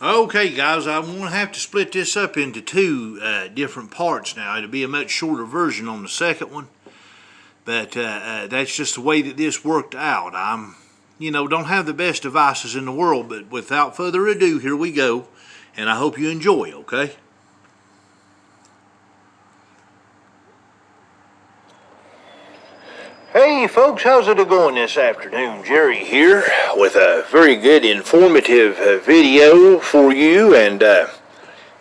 Okay, guys, I'm going to have to split this up into two different parts now. It'll be a much shorter version on the second one, but that's just the way that this worked out. Don't have the best devices in the world, but without further ado, here we go, and I hope you enjoy, okay? Hey folks, how's it going this afternoon? Jerry here with a very good informative video for you, and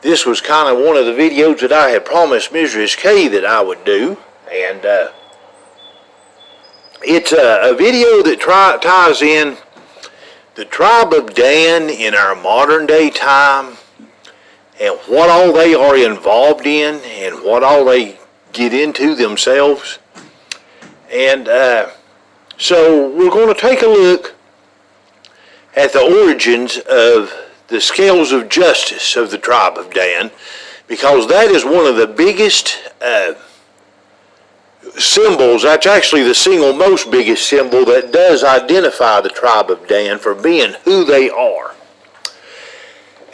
this was kind of one of the videos that I had promised Mrs. K that I would do, and it's a video that ties in the tribe of Dan in our modern day time and what all they are involved in and what all they get into themselves. And so we're going to take a look at the origins of the scales of justice of the tribe of Dan, because that is one of the biggest symbols. That's actually the single most biggest symbol that does identify the tribe of Dan for being who they are.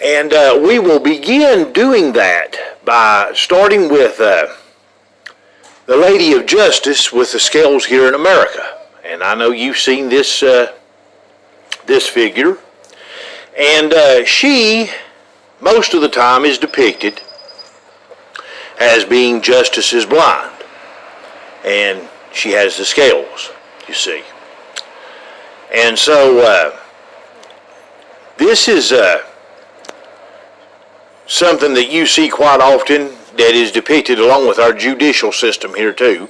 And we will begin doing that by starting with the Lady of Justice with the scales here in America. And I know you've seen this this figure. And she, most of the time, is depicted as being Justice is blind. And she has the scales, you see. And so this is something that you see quite often that is depicted along with our judicial system here too.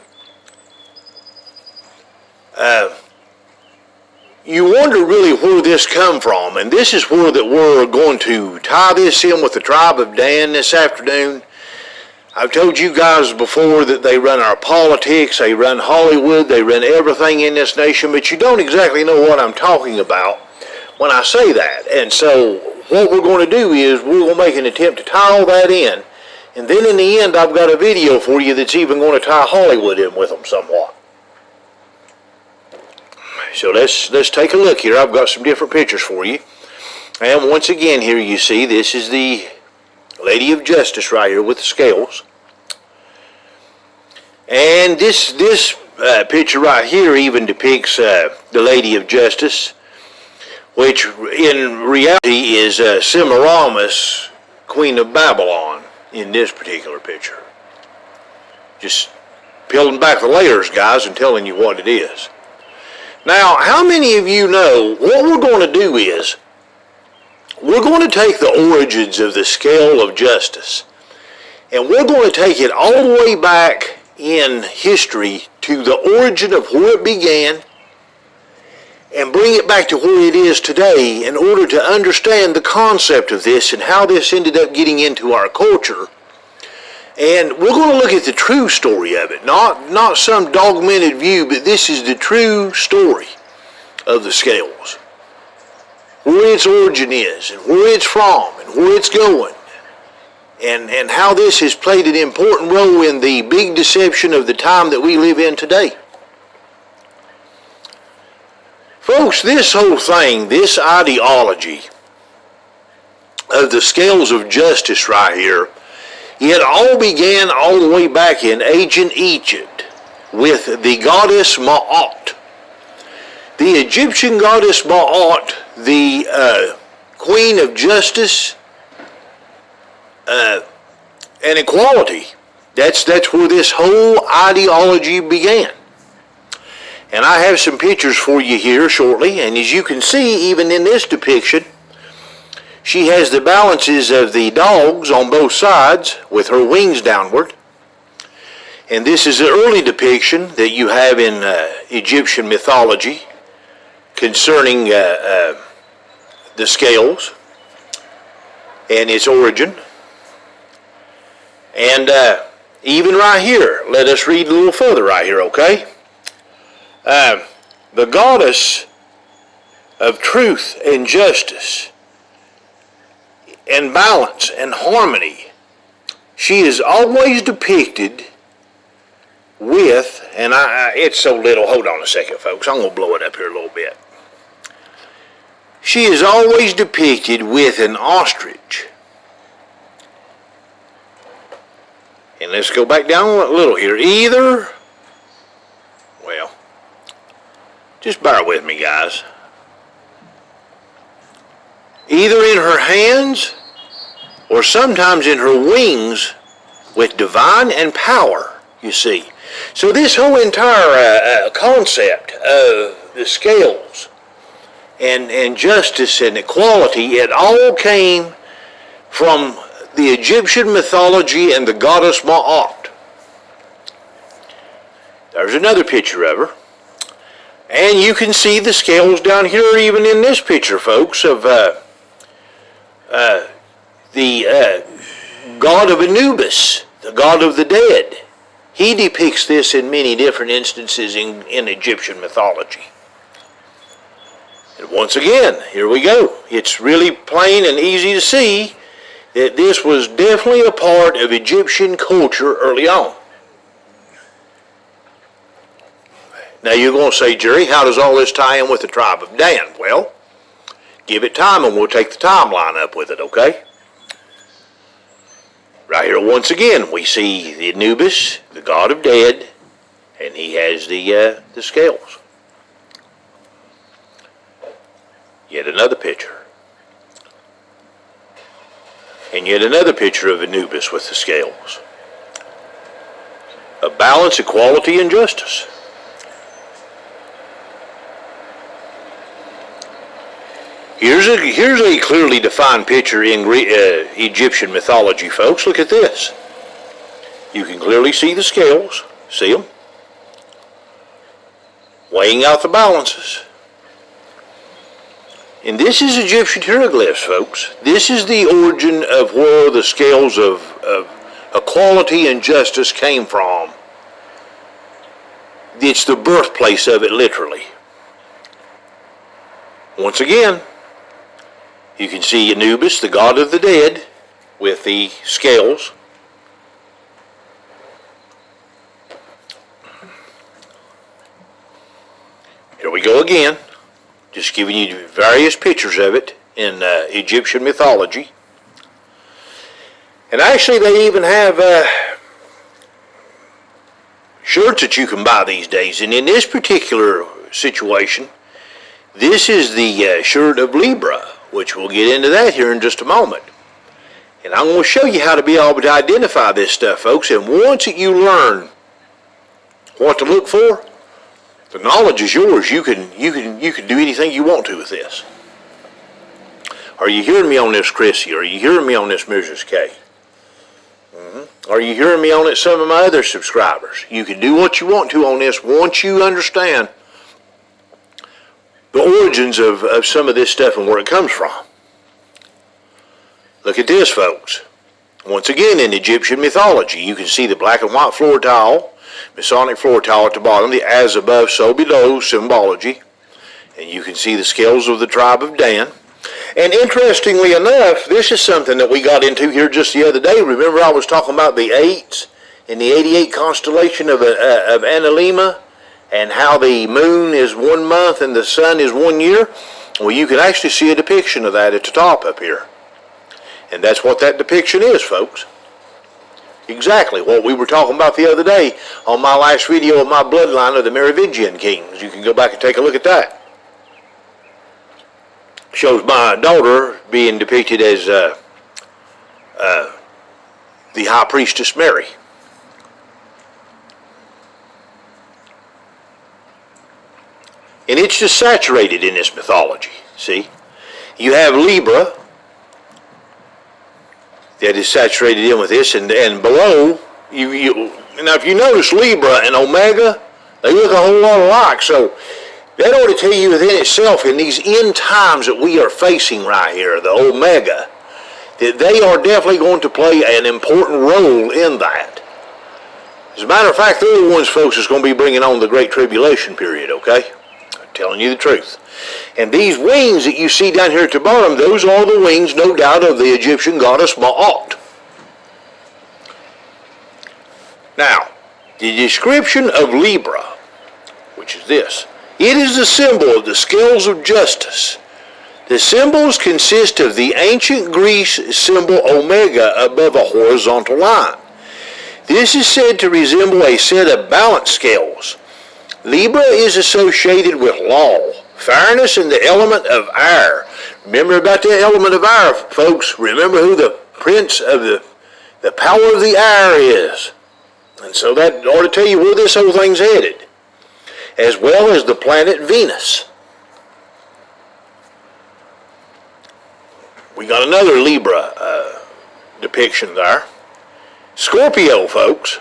You wonder really where this come from, and this is where that we're going to tie this in with the tribe of Dan this afternoon. I've told you guys before that they run our politics, they run Hollywood, they run everything in this nation, but you don't exactly know what I'm talking about when I say that. And so what we're going to do is we're going to make an attempt to tie all that in. And then in the end, I've got a video for you that's even going to tie Hollywood in with them somewhat. So let's take a look here. I've got some different pictures for you. And once again here you see this is the Lady of Justice right here with the scales. And this picture right here even depicts the Lady of Justice, which in reality is Semiramis, Queen of Babylon, in this particular picture. Just peeling back the layers, guys, and telling you what it is. Now, how many of you know what we're going to do is we're going to take the origins of the scale of justice, and we're going to take it all the way back in history to the origin of where it began and bring it back to where it is today in order to understand the concept of this and how this ended up getting into our culture. And we're going to look at the true story of it, not some dogmented view, but this is the true story of the scales, where its origin is and where it's from and where it's going, and how this has played an important role in the big deception of the time that we live in today. Folks, this whole thing, this ideology of the scales of justice right here, it all began all the way back in ancient Egypt with the goddess Ma'at. The Egyptian goddess Ma'at, the queen of justice and equality. That's where this whole ideology began. And I have some pictures for you here shortly, and as you can see, even in this depiction, she has the balances of the dogs on both sides with her wings downward. And this is an early depiction that you have in Egyptian mythology concerning the scales and its origin. And even right here, let us read a little further right here, okay? The goddess of truth and justice and balance and harmony, she is always depicted with, and it's so little, hold on a second folks, I'm going to blow it up here a little bit. she is always depicted with an ostrich. And let's go back down a little here. Either, well, just bear with me, guys. Either in her hands or sometimes in her wings with divine and power, you see. So this whole entire concept of the scales and justice and equality, it all came from the Egyptian mythology and the goddess Ma'at. There's another picture of her. And you can see the scales down here, even in this picture, folks, of the god of Anubis, the god of the dead. He depicts this in many different instances in Egyptian mythology. And once again, here we go. It's really plain and easy to see that this was definitely a part of Egyptian culture early on. Now you're going to say, Jerry, how does all this tie in with the tribe of Dan? Well, give it time and we'll take the timeline up with it, okay? Right here, once again, we see the Anubis, the god of dead, and he has the scales. Yet another picture. And yet another picture of Anubis with the scales. Of balance, equality, and justice. Here's a clearly defined picture in Egyptian mythology, folks. Look at this. You can clearly see the scales. See them? Weighing out the balances. And this is Egyptian hieroglyphs, folks. This is the origin of where the scales of equality and justice came from. It's the birthplace of it, literally. Once again, you can see Anubis, the god of the dead, with the scales. Here we go again. Just giving you various pictures of it in Egyptian mythology. And actually they even have shirts that you can buy these days. And in this particular situation, this is the shirt of Libra, which we'll get into that here in just a moment. And I'm going to show you how to be able to identify this stuff, folks. And once you learn what to look for, the knowledge is yours. You can do anything you want to with this. Are you hearing me on this, Chrissy? Are you hearing me on this, Mrs. K? Are you hearing me on it, some of my other subscribers? You can do what you want to on this once you understand the origins of some of this stuff and where it comes from. Look at this, folks. Once again, in Egyptian mythology, you can see the black and white floor tile, Masonic floor tile at the bottom, the as above, so below symbology. And you can see the scales of the tribe of Dan. And interestingly enough, this is something that we got into here just the other day. Remember I was talking about the 8s in the 88 constellation of Analema, and how the moon is 1 month and the sun is 1 year? Well, you can actually see a depiction of that at the top up here. And that's what that depiction is, folks. Exactly what we were talking about the other day on my last video of my bloodline of the Merovingian kings. You can go back and take a look at that. Shows my daughter being depicted as the high priestess Mary. And it's just saturated in this mythology, see? You have Libra that is saturated in with this, and below, now if you notice Libra and Omega, they look a whole lot alike, so that ought to tell you within itself, in these end times that we are facing right here, the Omega, that they are definitely going to play an important role in that. As a matter of fact, they're the ones, folks, that's going to be bringing on the Great Tribulation period, okay? I'm telling you the truth. And these wings that you see down here at the bottom, those are the wings, no doubt, of the Egyptian goddess Ma'at. Now, the description of Libra, which is this, it is the symbol of the scales of justice The symbols consist of the ancient Greece symbol omega above a horizontal line. This is said to resemble a set of balance scales. Libra is associated with law, fairness, and the element of air. Remember about the element of air, folks. Remember who the prince of the power of the air is. And so that ought to tell you where this whole thing's headed, as well as the planet Venus. We got another Libra depiction there. Scorpio, folks.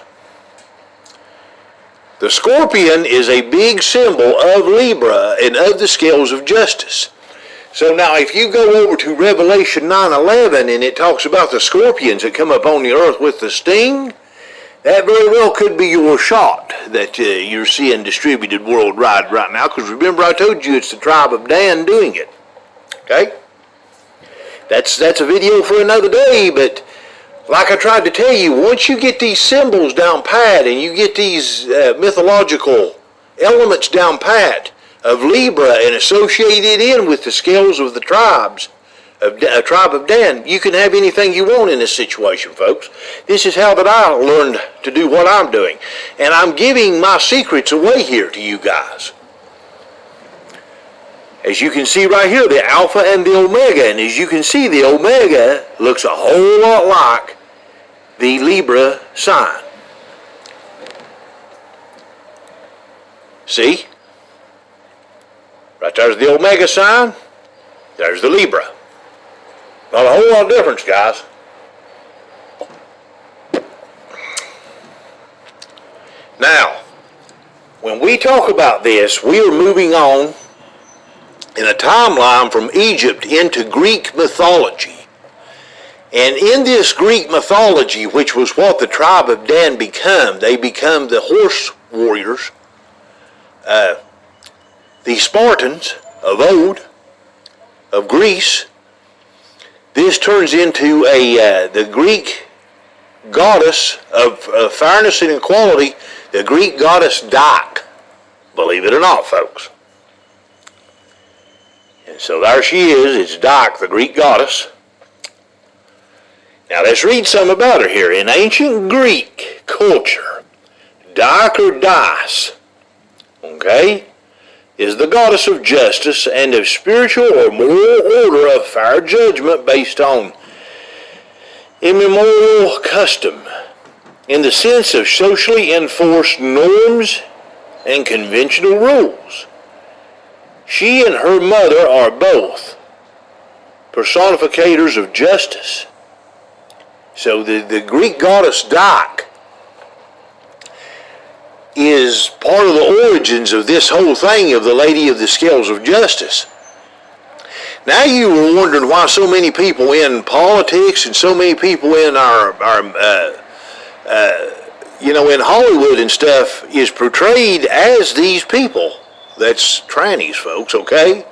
The scorpion is a big symbol of Libra and of the scales of justice. So now if you go over to Revelation 9:11 and it talks about the scorpions that come up on the earth with the sting, that very well could be your shot that you're seeing distributed worldwide right now, because remember I told you it's the tribe of Dan doing it. Okay? That's a video for another day, but like I tried to tell you, once you get these symbols down pat and you get these mythological elements down pat of Libra and associate it in with the scales of the tribes, of a tribe of Dan, you can have anything you want in this situation, folks. This is how that I learned to do what I'm doing. And I'm giving my secrets away here to you guys. As you can see right here, the Alpha and the Omega. And as you can see, the Omega looks a whole lot like the Libra sign. See? Right there's the Omega sign. There's the Libra. Not a whole lot of difference, guys. Now, when we talk about this, we are moving on in a timeline from Egypt into Greek mythology. And in this Greek mythology, which was what the tribe of Dan become, they become the horse warriors, the Spartans of old, of Greece. This turns into the Greek goddess of fairness and equality, the Greek goddess Dak, believe it or not, folks. And so there she is, it's Dak, the Greek goddess. Now let's read some about her here. In ancient Greek culture, Dak or Dice, okay, is the goddess of justice and of spiritual or moral order of fair judgment based on immemorial custom, in the sense of socially enforced norms and conventional rules. She and her mother are both personificators of justice. So the Greek goddess Dak is part of the origins of this whole thing of the Lady of the Scales of Justice. Now you were wondering why so many people in politics and so many people in our in Hollywood and stuff is portrayed as these people. That's trannies, folks, okay?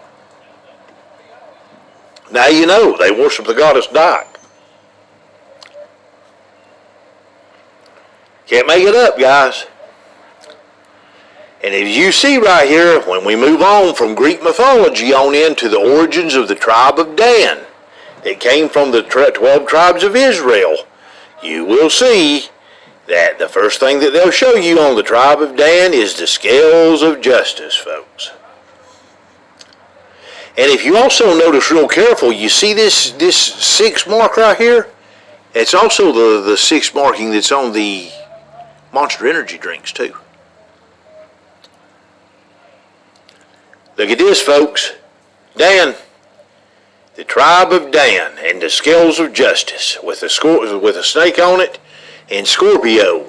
Now you know, they worship the goddess Dak. Can't make it up, guys. And as you see right here, when we move on from Greek mythology on into the origins of the tribe of Dan, it came from the 12 tribes of Israel, you will see that the first thing that they'll show you on the tribe of Dan is the scales of justice, folks. And if you also notice real careful, you see this 6 mark right here? It's also the 6 marking that's on the Monster Energy drinks too. Look at this, folks. Dan, the tribe of Dan and the scales of justice with a snake on it, and Scorpio.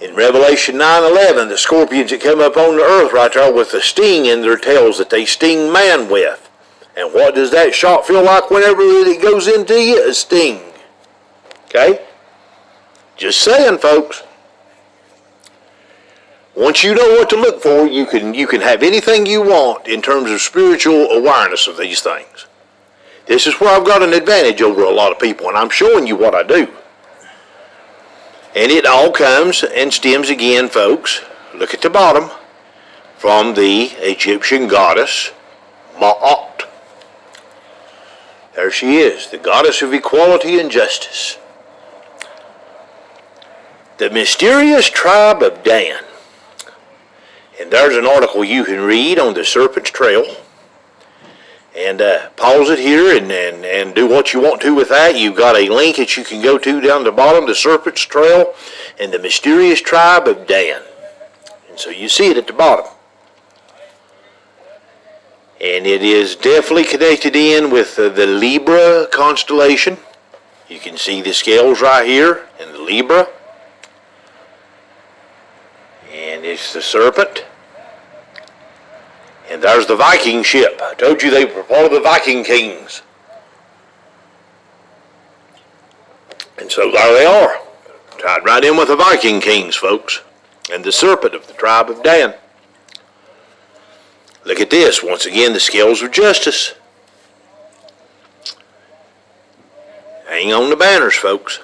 In Revelation 9:11, the scorpions that come up on the earth right there with the sting in their tails that they sting man with. And what does that shot feel like whenever it goes into you? A sting. Okay? Just saying, folks. Once you know what to look for, you can have anything you want in terms of spiritual awareness of these things. This is where I've got an advantage over a lot of people, and I'm showing you what I do. And it all comes and stems again, folks, look at the bottom, from the Egyptian goddess Ma'at. There she is, the goddess of equality and justice. The mysterious tribe of Dan. And there's an article you can read on the Serpent's Trail. And pause it here and do what you want to with that. You've got a link that you can go to down the bottom, the Serpent's Trail and the mysterious tribe of Dan. And so you see it at the bottom. And it is definitely connected in with the Libra constellation. You can see the scales right here in the Libra. And it's the serpent. And there's the Viking ship. I told you they were part of the Viking kings. And so there they are. Tied right in with the Viking kings, folks. And the serpent of the tribe of Dan. Look at this. Once again, the scales of justice. Hang on the banners, folks.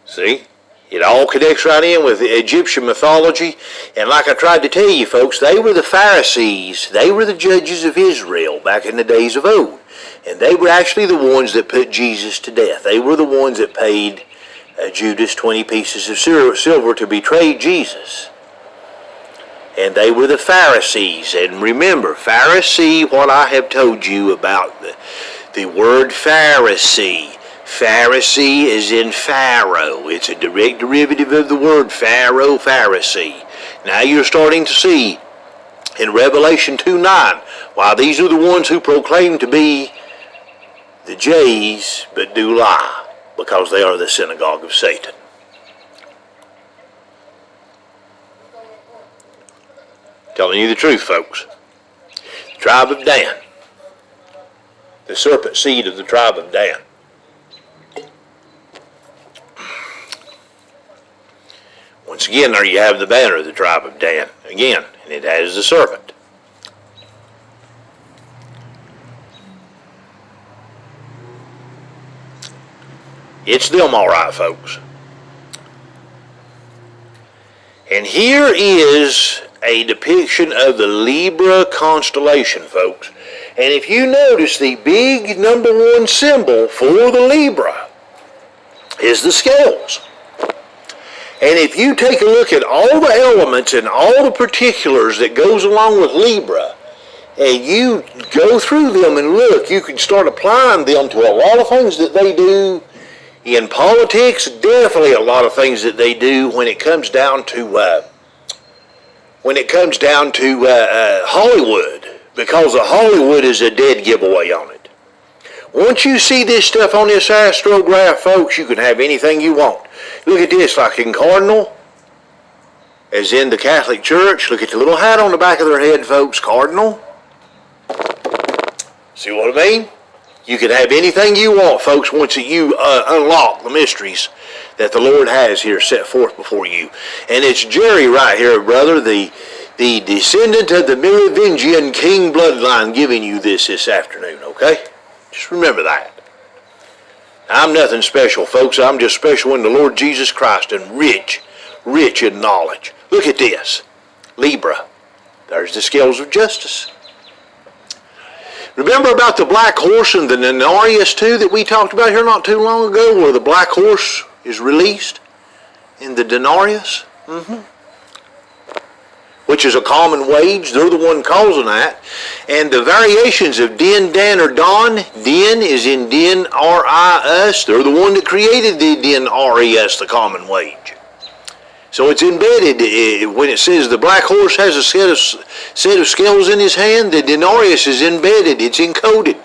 See? It all connects right in with Egyptian mythology. And like I tried to tell you, folks, they were the Pharisees. They were the judges of Israel back in the days of old. And they were actually the ones that put Jesus to death. They were the ones that paid Judas 20 pieces of silver to betray Jesus. And they were the Pharisees. And remember, Pharisee, what I have told you about the word Pharisee. Pharisee is in Pharaoh. It's a direct derivative of the word Pharaoh, Pharisee. Now you're starting to see in Revelation 2:9 why these are the ones who proclaim to be the J's but do lie, because they are the synagogue of Satan. Telling you the truth, folks. The tribe of Dan. The serpent seed of the tribe of Dan. Once again, there you have the banner of the tribe of Dan. Again, and it has the serpent. It's them all right, folks. And here is a depiction of the Libra constellation, folks. And if you notice, the big number one symbol for the Libra is the scales. And if you take a look at all the elements and all the particulars that goes along with Libra, and you go through them and look, you can start applying them to a lot of things that they do in politics. Definitely a lot of things that they do when it comes down to Hollywood, because Hollywood is a dead giveaway on it. Once you see this stuff on this astrograph, folks, you can have anything you want. Look at this, like in Cardinal, as in the Catholic Church. Look at the little hat on the back of their head, folks, Cardinal. See what I mean? You can have anything you want, folks, once you unlock the mysteries that the Lord has here set forth before you. And it's Jerry right here, brother, the descendant of the Merovingian king bloodline, giving you this afternoon, okay? Just remember that. I'm nothing special, folks. I'm just special in the Lord Jesus Christ and rich in knowledge. Look at this. Libra. There's the scales of justice. Remember about the black horse and the denarius too that we talked about here not too long ago, where the black horse is released in the denarius? Which is a common wage. They're the one causing that. And the variations of din, dan, or don. Din is in din, R-I-S. They're the one that created the din, R-E-S, the common wage. So it's embedded. When it says the black horse has a set of scales in his hand, the denarius is embedded. It's encoded.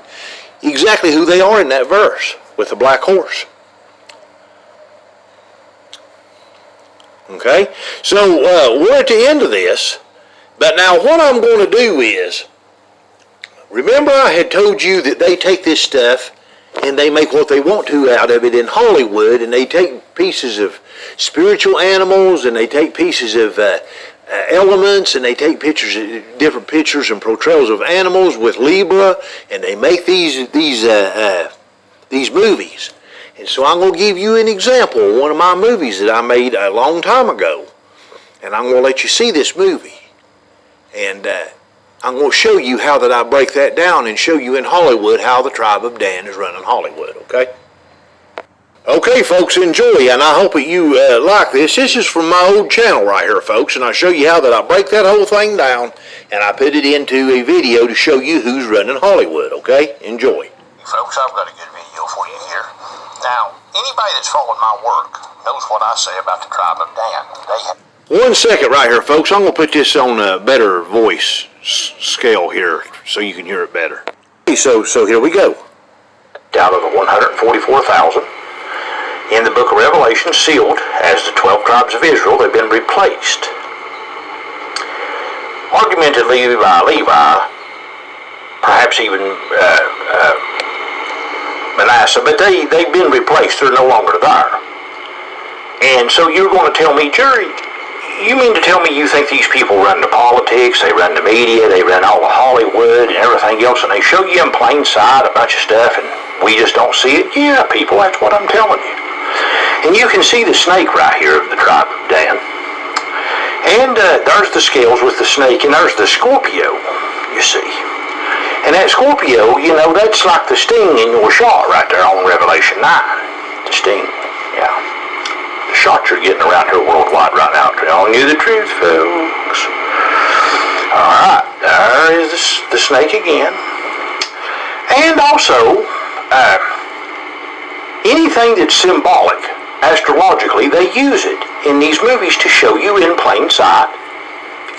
Exactly who they are in that verse with the black horse. Okay, so we're at the end of this, but now what I'm going to do is, remember I had told you that they take this stuff and they make what they want to out of it in Hollywood, and they take pieces of spiritual animals, and they take pieces of elements, and they take different pictures and portrayals of animals with Libra, and they make these movies. And so I'm going to give you an example of one of my movies that I made a long time ago. And I'm going to let you see this movie. And I'm going to show you how that I break that down and show you in Hollywood how the tribe of Dan is running Hollywood, okay? Okay, folks, enjoy, and I hope that you like this. This is from my old channel right here, folks, and I show you how that I break that whole thing down, and I put it into a video to show you who's running Hollywood, okay? Enjoy. Folks, I've got a good video for you here. Now, anybody that's followed my work knows what I say about the tribe of Dan. They have 1 second right here, folks. I'm going to put this on a better voice scale here so you can hear it better. Okay, so here we go. out of the 144,000 in the book of Revelation, sealed as the 12 tribes of Israel. They've been replaced, argumentatively by Levi, perhaps even Manasseh, but they've been replaced. They're no longer there. And so you're going to tell me, Jerry, you mean to tell me you think these people run the politics, they run the media, they run all the Hollywood and everything else, and they show you in plain sight a bunch of stuff and we just don't see it? Yeah, people, that's what I'm telling you. And you can see the snake right here of the tribe of Dan. And there's the scales with the snake, and there's the Scorpio, you see. And that Scorpio, you know, that's like the sting in your shot right there on Revelation 9. The sting, yeah. The shots you're getting around here worldwide right now, telling you the truth, folks. Alright, there is the snake again. And also, anything that's symbolic, astrologically, they use it in these movies to show you in plain sight,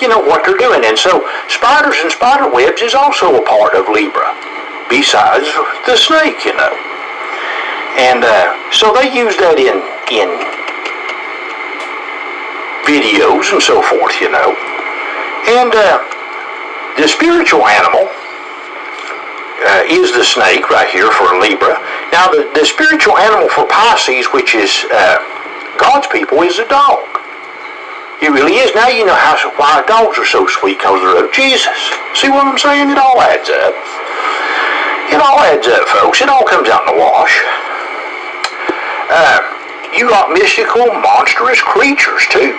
you know, what they're doing. And so, spiders and spider webs is also a part of Libra, besides the snake, you know. And so they use that in videos and so forth, you know. And the spiritual animal is the snake right here for Libra. Now the spiritual animal for Pisces, which is God's people, is a dog. It really is. Now you know why dogs are so sweet, because they're of Jesus. See what I'm saying? It all adds up. It all adds up, folks. It all comes out in the wash. You got mystical, monstrous creatures too.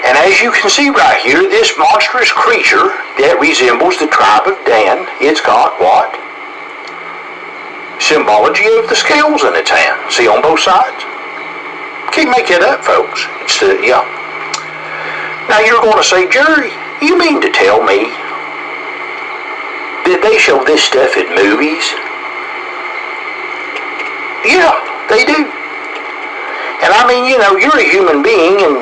And as you can see right here, this monstrous creature that resembles the tribe of Dan, it's got what? Symbology of the scales in its hand. See on both sides? Can't make it up, folks. It's yeah. Now you're going to say, Jerry, you mean to tell me that they show this stuff in movies? Yeah, they do. And I mean, you know, you're a human being, and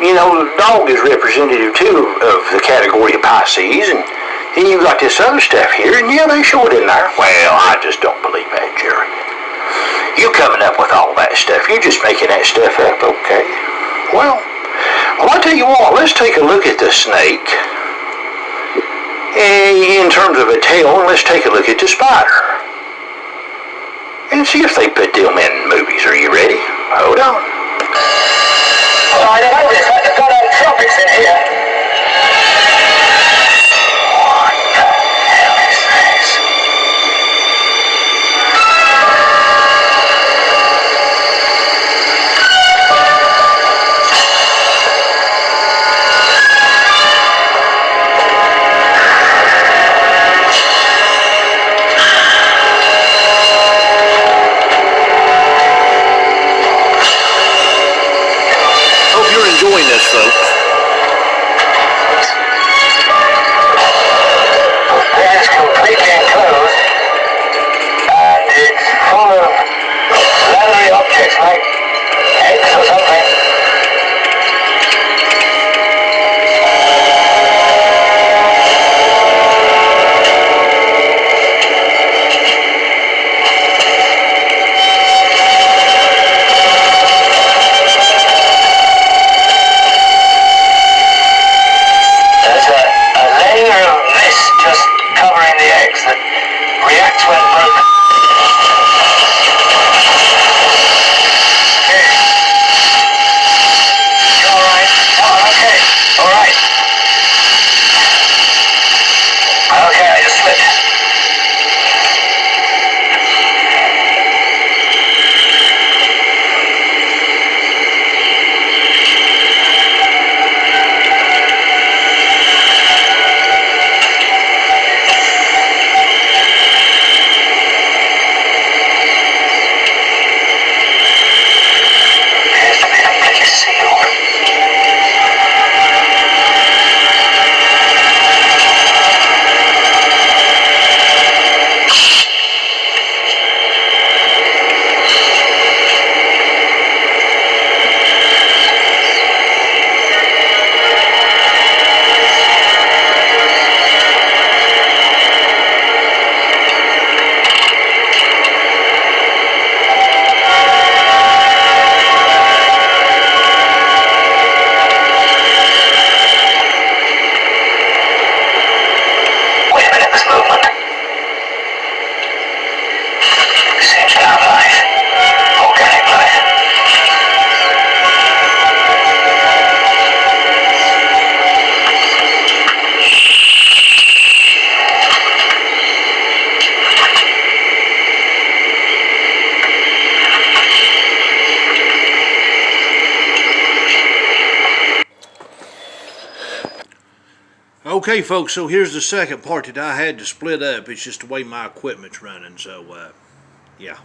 you know, the dog is representative too of the category of Pisces, and then you got this other stuff here, and yeah, they show it in there. Well, I just don't believe that, Jerry. You coming up with all that stuff, you're just making that stuff up, okay? Well, I tell you what, let's take a look at the snake in terms of a tail, and let's take a look at the spider. And see if they put them in movies. Are you ready? Hold on. I know this. I've got tropics in here. What the hell is this? Hope you're enjoying this, folks. Okay, folks, so here's the second part that I had to split up. It's just the way my equipment's running, so, yeah.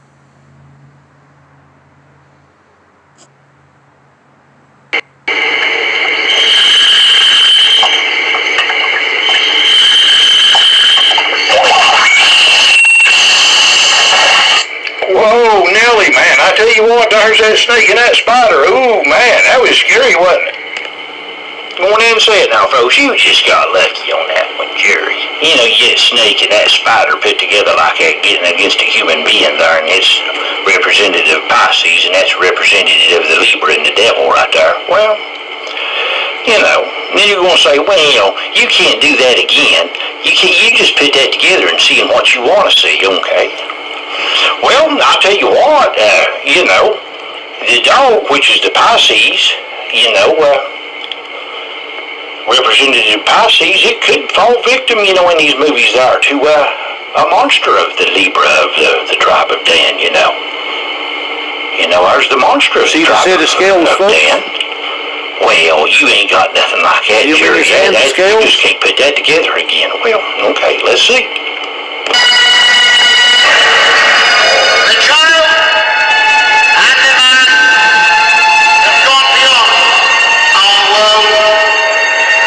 Whoa, Nelly, man, I tell you what, there's that snake and that spider. Ooh, man, that was scary, wasn't it? Go on in and say it now, folks. You just got lucky on that one, Jerry. You know, you get a snake and that spider put together like that getting against a human being there, and it's representative of Pisces, and that's representative of the Libra and the devil right there. Well, you know, then you're going to say, well, you can't do that again. You just put that together and see what you want to see, okay? Well, I'll tell you what, you know, the dog, which is the Pisces, you know, representative Pisces, it could fall victim, you know, in these movies there to a monster of the Libra of the tribe of Dan, you know. You know, there's the monster of the tribe of Dan. Well, you ain't got nothing like that, Jerry. You just can't put that together again. Well, okay, let's see. The child and the man have gone beyond our world.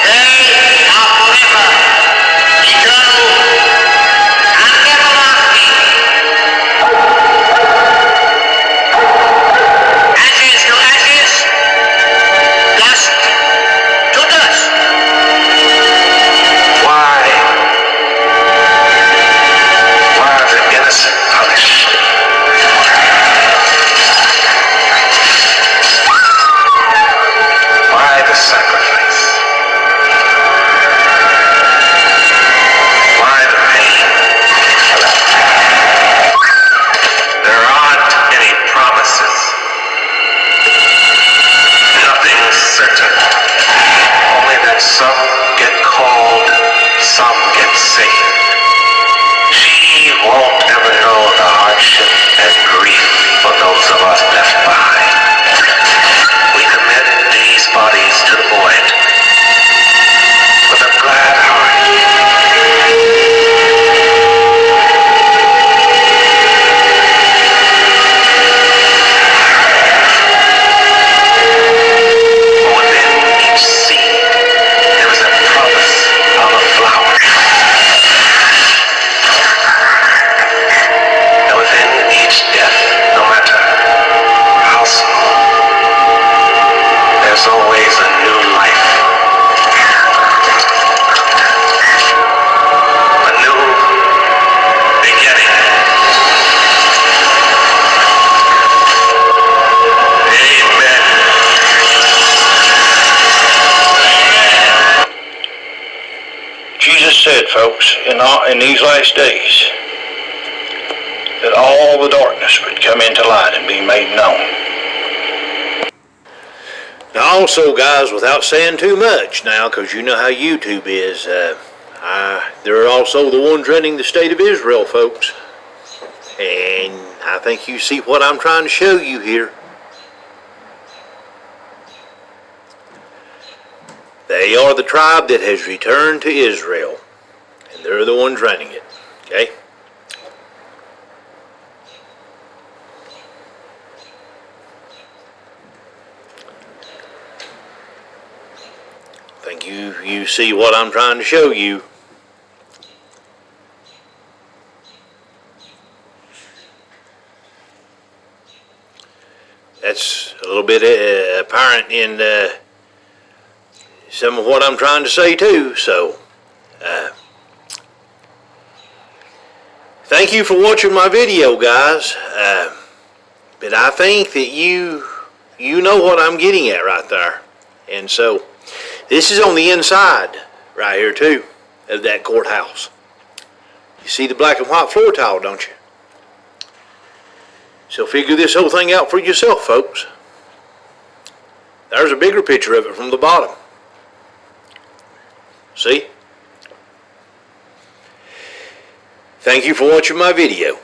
They are forever, eternal, and everlasting. Ashes to ashes, dust to dust. Why are the innocent punished? Why the sacrifice? Why the pain? There aren't any promises. Nothing's certain. Only that some get called, some get saved. She won't ever know the hardship and grief for those of us left behind. We commit these bodies to the void with a glad heart. Within each seed, there is a promise of a flower. And within each death, no matter how small, there's always a new life. A new beginning. Amen. Jesus said, folks, in these last days, that all the darkness would come into light and be made known. Now also, guys, without saying too much now, because you know how YouTube is, they're also the ones running the state of Israel, folks. And I think you see what I'm trying to show you here. They are the tribe that has returned to Israel, and they're the ones running it, okay? I think you see what I'm trying to show you. That's a little bit apparent in some of what I'm trying to say too. So, thank you for watching my video, guys. But I think that you know what I'm getting at right there. And so, this is on the inside right here too of that courthouse. You see the black and white floor tile, don't you? So figure this whole thing out for yourself, folks. There's a bigger picture of it from the bottom. See? Thank you for watching my video.